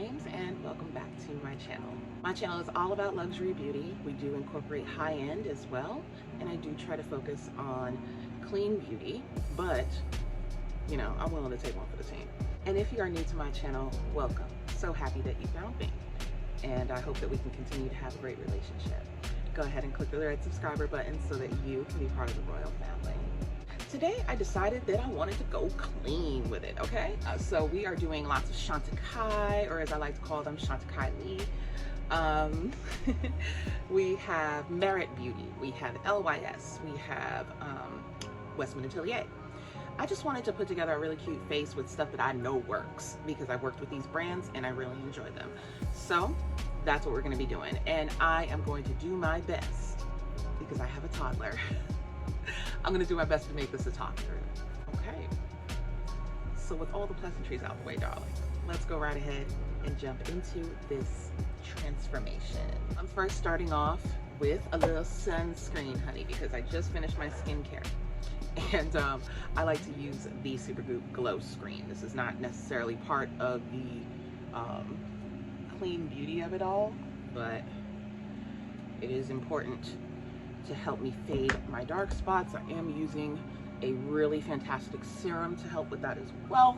James and welcome back to my channel. My channel is all about luxury beauty. We do incorporate high-end as well, and I do try to focus on clean beauty, but you know, I'm willing to take one for the team. And if you are new to my channel, welcome. So happy that you found me, and I hope that we can continue to have a great relationship. Go ahead and click the red subscriber button so that you can be part of the royal family. Today I decided that I wanted to go clean with it, okay? So we are doing lots of Chantecaille, or as I like to call them, Chantecallie. We have Mermaid Beauty, we have LYS, we have Westman Atelier. I just wanted to put together a really cute face with stuff that I know works because I've worked with these brands and I really enjoy them. So that's what we're gonna be doing. And I am going to do my best because I have a toddler. I'm gonna do my best to make this a talk through. Okay. So with all the pleasantries out the way, darling, let's go right ahead and jump into this transformation. I'm first starting off with a little sunscreen, honey, because I just finished my skincare. And I like to use the Supergoop Glow Screen. This is not necessarily part of the clean beauty of it all, but it is important to help me fade my dark spots. I am using a really fantastic serum to help with that as well.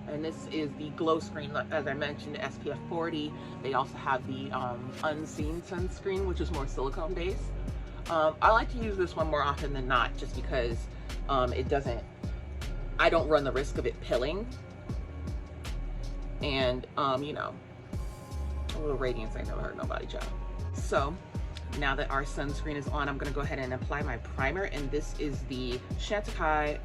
And this is the Glow Screen, as I mentioned, SPF 40. They also have the Unseen sunscreen, which is more silicone based. I like to use this one more often than not just because I don't run the risk of it pilling. And, you know, a little radiance ain't never hurt nobody, child. So now that our sunscreen is on, I'm gonna go ahead and apply my primer, and this is the Chantecaille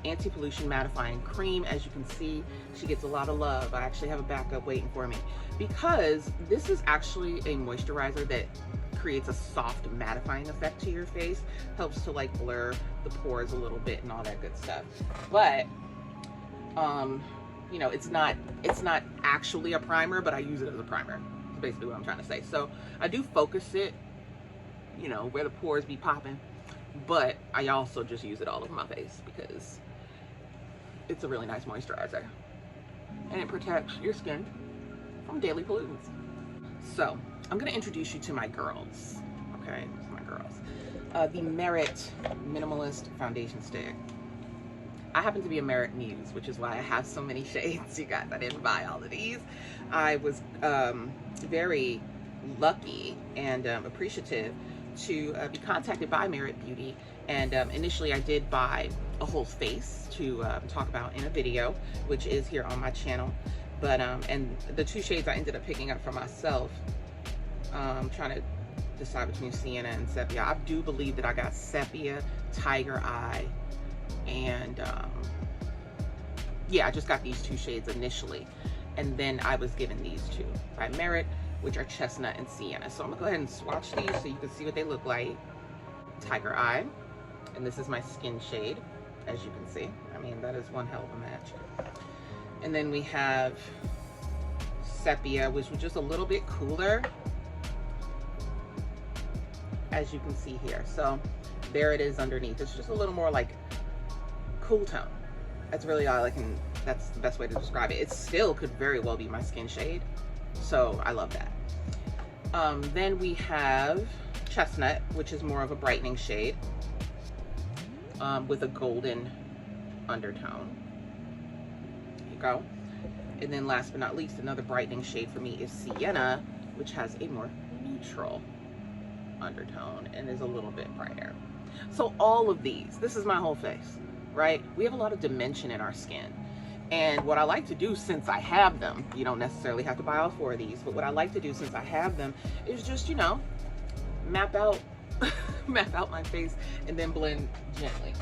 Anti-Pollution Mattifying Cream. As you can see, she gets a lot of love. I actually have a backup waiting for me because this is actually a moisturizer that creates a soft mattifying effect to your face, helps to like blur the pores a little bit and all that good stuff. But you know, it's not actually a primer, but I use it as a primer. That's basically what I'm trying to say. So I do focus it, you know, where the pores be popping, but I also just use it all over my face because it's a really nice moisturizer and it protects your skin from daily pollutants. So I'm gonna introduce you to my girls, okay? These are my girls. The Mermaid Minimalist Foundation Stick. I happen to be a Mermaid muse, which is why I have so many shades, you guys. I didn't buy all of these. I was very lucky and appreciative to be contacted by Mermaid Beauty, and initially I did buy a whole face to talk about in a video, which is here on my channel. But and the two shades I ended up picking up for myself, trying to decide between Sienna and Sepia. I do believe that I got Sepia, Tiger Eye, and yeah, I just got these two shades initially, and then I was given these two by Mermaid, which are Chestnut and Sienna. So I'm gonna go ahead and swatch these so you can see what they look like. Tiger Eye, and this is my skin shade, as you can see. I mean, that is one hell of a match. And then we have Sepia, which was just a little bit cooler, as you can see here. So there it is underneath. It's just a little more like cool tone. That's really all I can, that's the best way to describe it. It still could very well be my skin shade, so I love that. Then we have Chestnut, which is more of a brightening shade with a golden undertone. There you go. And then last but not least, another brightening shade for me is Sienna, which has a more neutral undertone and is a little bit brighter. So all of these, this is my whole face, right? We have a lot of dimension in our skin. And what I like to do, since I have them, you don't necessarily have to buy all 4 of these, but what I like to do since I have them is just, you know, map out my face and then blend gently.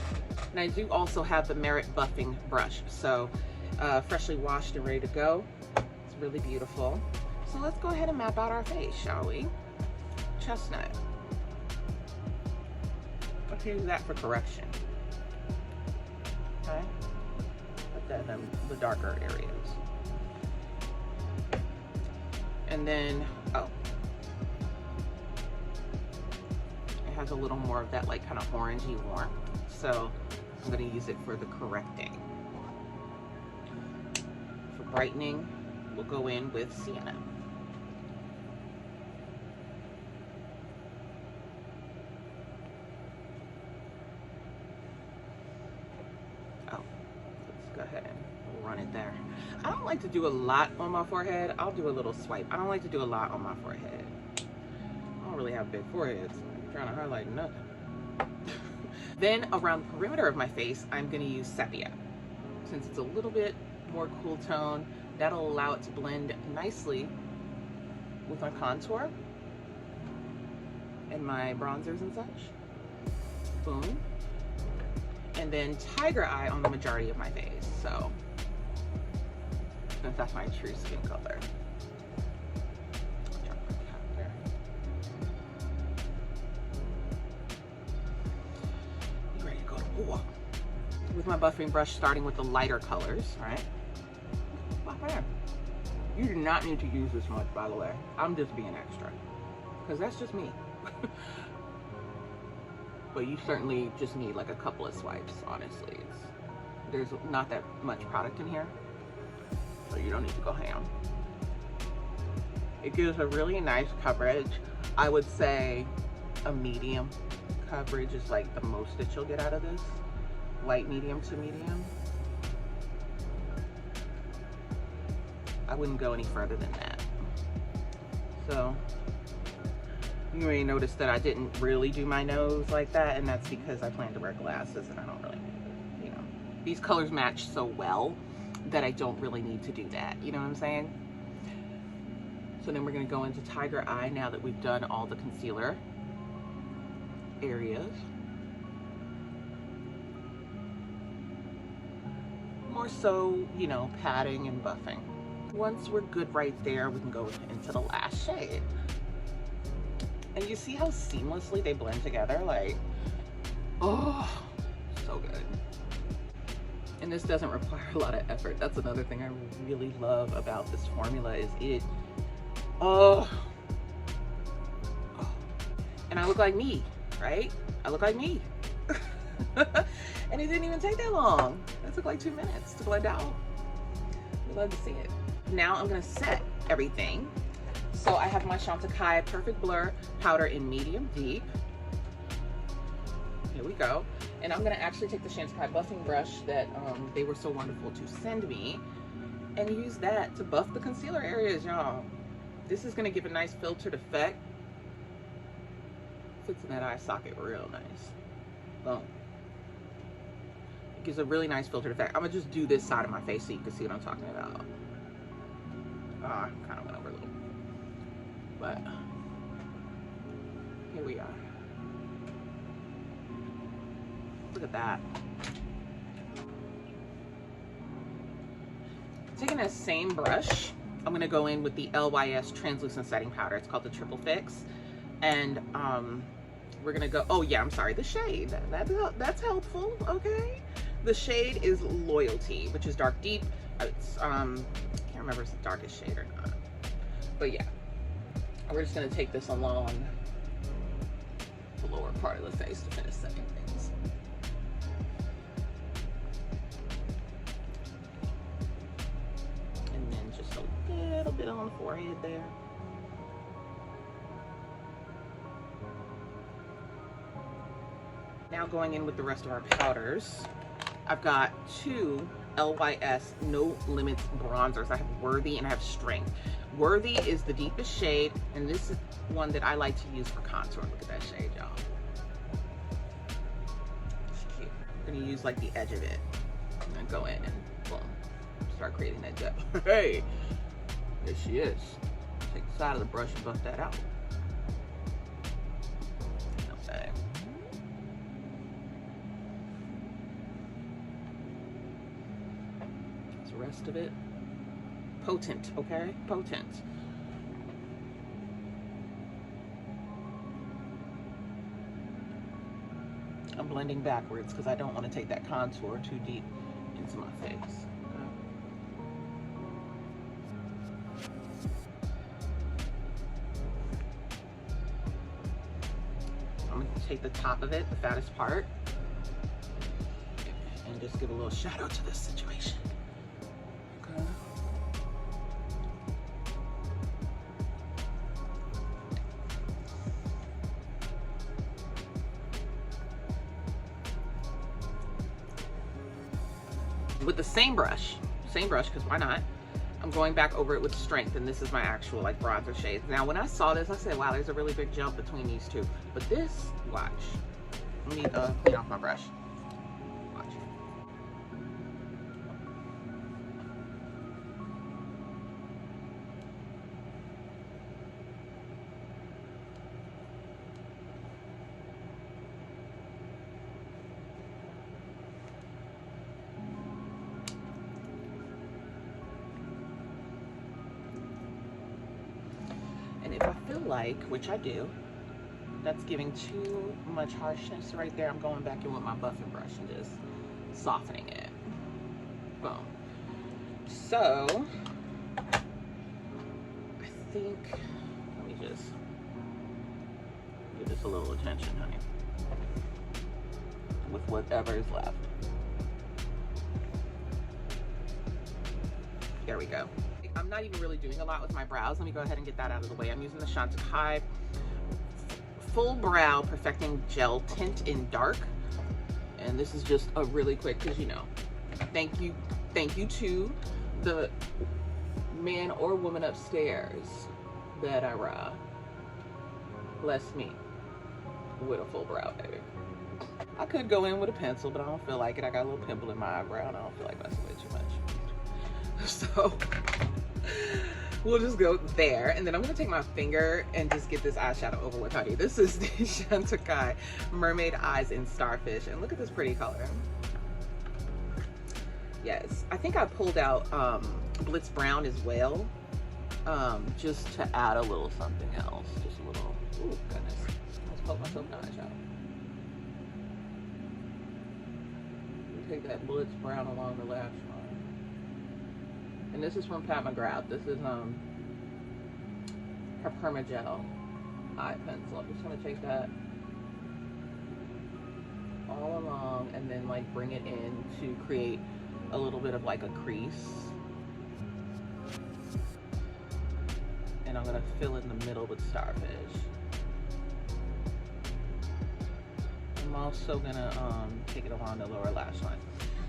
And I do also have the Mermaid buffing brush. So freshly washed and ready to go. It's really beautiful. So let's go ahead and map out our face, shall we? Chestnut. Let's use that for correction. Okay. Put that in the darker areas. And then, oh, it has a little more of that like kind of orangey warmth. So I'm going to use it for the correcting. For brightening, we'll go in with Sienna. Oh, let's go ahead and run it there. I don't like to do a lot on my forehead. I'll do a little swipe. I don't like to do a lot on my forehead. I don't really have big foreheads. I'm trying to highlight nothing. Then around the perimeter of my face, I'm going to use Sepia. Since it's a little bit more cool tone, that'll allow it to blend nicely with my contour and my bronzers and such. Boom. And then tiger eye on the majority of my face. So, since that's my true skin color. Ready to go to war. With my buffing brush, starting with the lighter colors, right? You do not need to use this much, by the way. I'm just being extra, because that's just me. But you certainly just need like a couple of swipes, honestly. There's not that much product in here, so you don't need to go ham. It gives a really nice coverage. I would say a medium coverage is like the most that you'll get out of this. Light, medium to medium. I wouldn't go any further than that. So you may notice that I didn't really do my nose like that, and that's because I plan to wear glasses and I don't really, you know, these colors match so well that I don't really need to do that. You know what I'm saying? So then we're gonna go into tiger eye now that we've done all the concealer areas. More so, you know, padding and buffing. Once we're good right there, we can go into the last shade. And you see how seamlessly they blend together? Like, oh, so good. And this doesn't require a lot of effort. That's another thing I really love about this formula is it, and I look like me, right? I look like me. And it didn't even take that long. It took like 2 minutes to blend out. We love to see it. Now I'm gonna set everything. So I have my Chantecaille Perfect Blur powder in medium deep. Here we go. And I'm gonna actually take the Chantecaille buffing brush that they were so wonderful to send me and use that to buff the concealer areas, y'all. This is gonna give a nice filtered effect. Fits in that eye socket real nice. Boom. It gives a really nice filtered effect. I'm gonna just do this side of my face so you can see what I'm talking about. I kind of went over a little, but here we are. Look at that. Taking that same brush, I'm gonna go in with the LYS translucent setting powder. It's called the Triple Fix, and we're gonna go. Oh yeah, I'm sorry. The shade that's helpful. Okay, the shade is Loyalty, which is dark deep. It's can't remember if it's the darkest shade or not, but yeah, we're just gonna take this along the lower part of the face to finish setting things. And then just a little bit on the forehead there. Now going in with the rest of our powders, I've got two LYS No Limits bronzers. I have Worthy and I have Strength. Worthy is the deepest shade, and this is one that I like to use for contour. Look at that shade, y'all. It's cute. I'm gonna use like the edge of it and then go in and boom, start creating that depth. Hey, there she is. Take the side of the brush and buff that out. Okay. The rest of it, potent, okay? Potent. I'm blending backwards because I don't want to take that contour too deep into my face. Okay? I'm going to take the top of it, the fattest part, and just give a little shadow to this situation. with the same brush, because why not? I'm going back over it with strength, and this is my actual like bronzer shades. Now, when I saw this, I said, wow, there's a really big jump between these two. But this, watch. Let me clean off my brush. Watch. And if I feel like, which I do, that's giving too much harshness right there, I'm going back in with my buffing brush and just softening it. Boom. So, I think, let me just give this a little attention, honey, with whatever is left. There we go. I'm not even really doing a lot with my brows. Let me go ahead and get that out of the way. I'm using the Chantecaille Full Brow Perfecting Gel Tint in Dark. And this is just a really quick, because you know, thank you to the man or woman upstairs that I bless me with a full brow, baby. I could go in with a pencil, but I don't feel like it. I got a little pimple in my eyebrow and I don't feel like messing with it too much. So we'll just go there, and then I'm gonna take my finger and just get this eyeshadow over with, honey. This is the Chantecaille Mermaid Eyes in Starfish, and look at this pretty color. Yes, I think I pulled out Blitz Brown as well, just to add a little something else, just a little. Ooh, goodness, let's poke myself in the eyeshadow. Take that Blitz Brown along the lash line. And this is from Permagel. This is her Permagel eye pencil. I'm just gonna take that all along and then like bring it in to create a little bit of like a crease. And I'm gonna fill in the middle with Starfish. I'm also gonna take it along the lower lash line.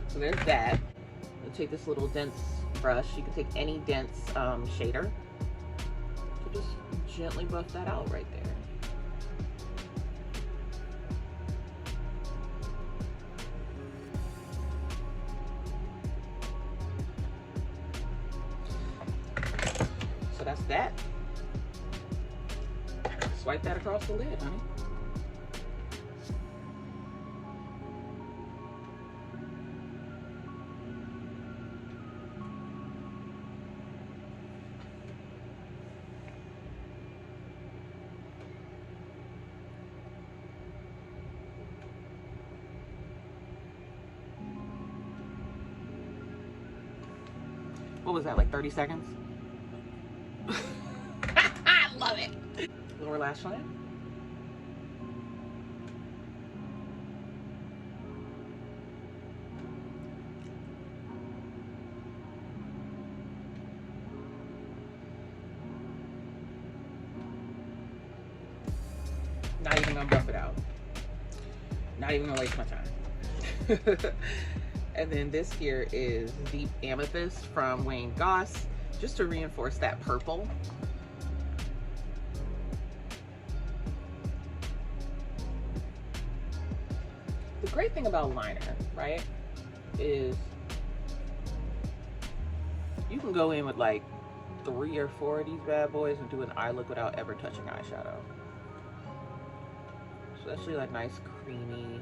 So there's that. I'll take this little dense brush. You can take any dense shader to just gently buff that out right there. So that's that. Swipe that across the lid, honey. What was that, like 30 seconds? I love it. Lower lash line. Not even gonna buff it out. Not even gonna waste my time. And then this here is Deep Amethyst from Wayne Goss, just to reinforce that purple. The great thing about liner, right, is you can go in with like 3 or 4 of these bad boys and do an eye look without ever touching eyeshadow. Especially like nice, creamy,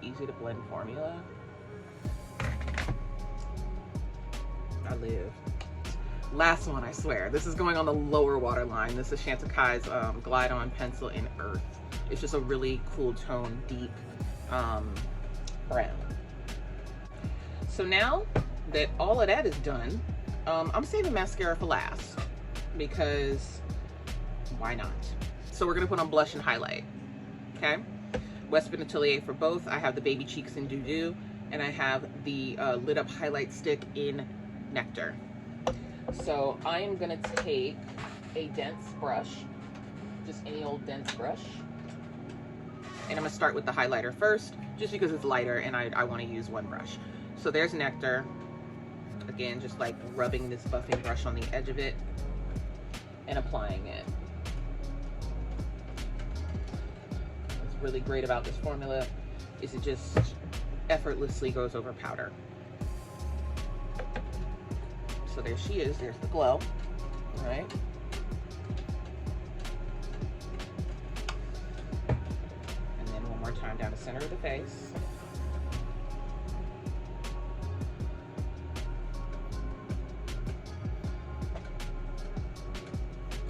easy to blend formula. I live. Last one, I swear. This is going on the lower waterline. This is Chantecaille's Glide On Pencil in Earth. It's just a really cool tone, deep brown. So now that all of that is done, I'm saving mascara for last because why not? So we're gonna put on blush and highlight, okay? Westman Atelier for both. I have the Baby Cheeks in Doo Doo, and I have the Lit Up Highlight Stick in Nectar. So I am gonna take a dense brush, just any old dense brush, and I'm gonna start with the highlighter first, just because it's lighter and I wanna use one brush. So there's Nectar. Again, just like rubbing this buffing brush on the edge of it and applying it. What's really great about this formula is it just effortlessly goes over powder. So there she is, there's the glow, all right? And then one more time down the center of the face.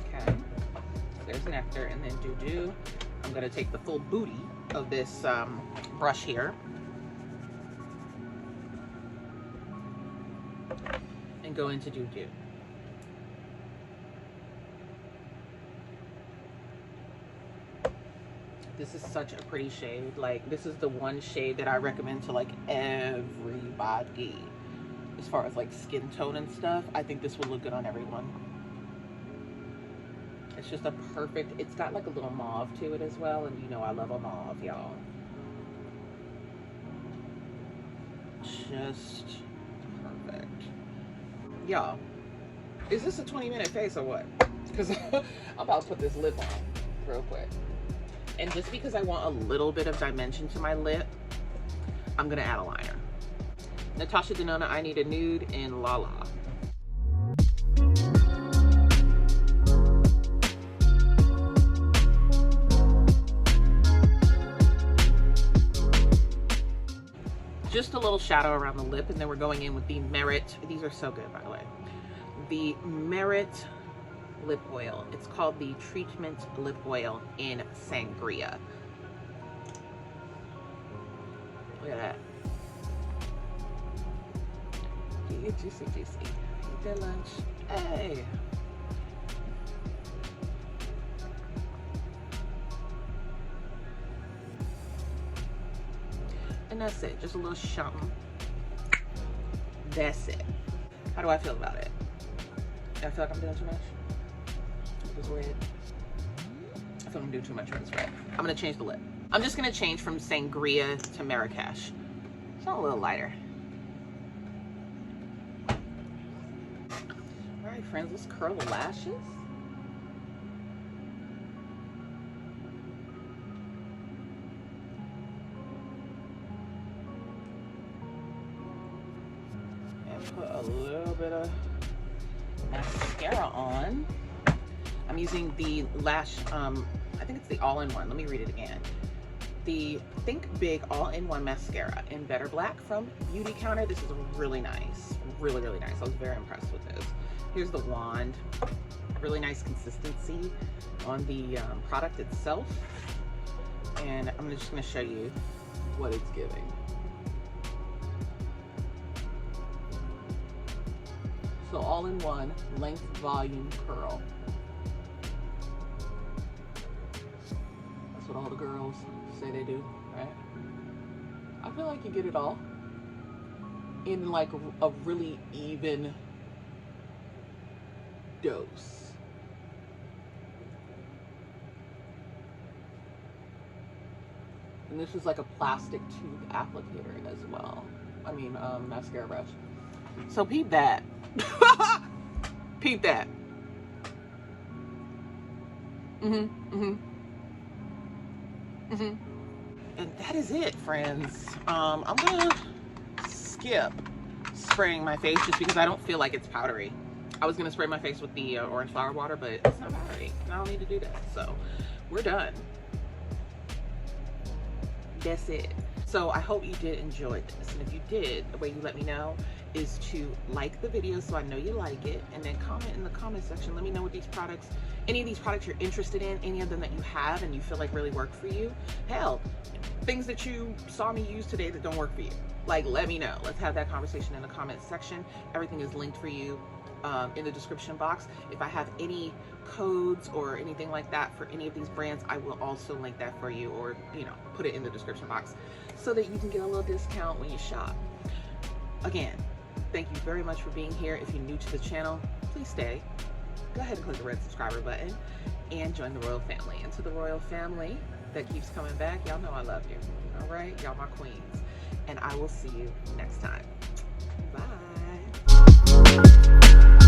Okay, so there's Nectar, and then Doo-Doo. I'm gonna take the full booty of this brush here and go into Doo-Doo. This is such a pretty shade. Like, this is the one shade that I recommend to like everybody as far as like skin tone and stuff. I think this will look good on everyone. It's just a perfect, it's got like a little mauve to it as well, and you know I love a mauve, y'all. Just perfect. Y'all, is this a 20-minute face or what? Because I'm about to put this lip on real quick. And just because I want a little bit of dimension to my lip, I'm gonna add a liner. Natasha Denona, I Need a Nude in La La. Just a little shadow around the lip, and then we're going in with the Merit. These are so good, by the way. The Merit lip oil. It's called the Treatment Lip Oil in Sangria. Look at that. Juicy, juicy. Eat that lunch. Hey. And that's it. Just a little something. That's it. How do I feel about it? Do I feel like I'm doing too much? This red. I feel like I'm doing too much with this red. I'm gonna change the lip. I'm just gonna change from Sangria to Marrakesh. It's a little lighter. All right, friends, let's curl the lashes. And put a little bit of mascara on. I'm using the lash, I think it's the all-in-one. Let me read it again. The Think Big all-in-one mascara in Better Black from Beauty Counter. This is really nice, really, really nice. I was very impressed with this. Here's the wand. Really nice consistency on the product itself. And I'm just gonna show you what it's giving. So all-in-one, length, volume, curl. That's what all the girls say they do, right? I feel like you get it all in like a really even dose. And this is like a plastic tube applicator as well. I mean, mascara brush. So peep that. Peep that. And that is it, friends. I'm gonna skip spraying my face just because I don't feel like it's powdery. I was gonna spray my face with the orange flower water, but it's not powdery. I don't need to do that. So we're done. That's it. So I hope you did enjoy this. And if you did, the way you let me know is to like the video so I know you like it, and then comment in the comment section. Let me know what these products, any of these products you're interested in, any of them that you have and you feel like really work for you. Hell, things that you saw me use today that don't work for you. Like, let me know. Let's have that conversation in the comment section. Everything is linked for you in the description box. If I have any codes or anything like that for any of these brands, I will also link that for you, or you know, put it in the description box so that you can get a little discount when you shop. Again, thank you very much for being here. If you're new to the channel, please stay. Go ahead and click the red subscriber button and join the royal family. And to the royal family that keeps coming back, y'all know I love you. All right, y'all my queens. And I will see you next time. Bye.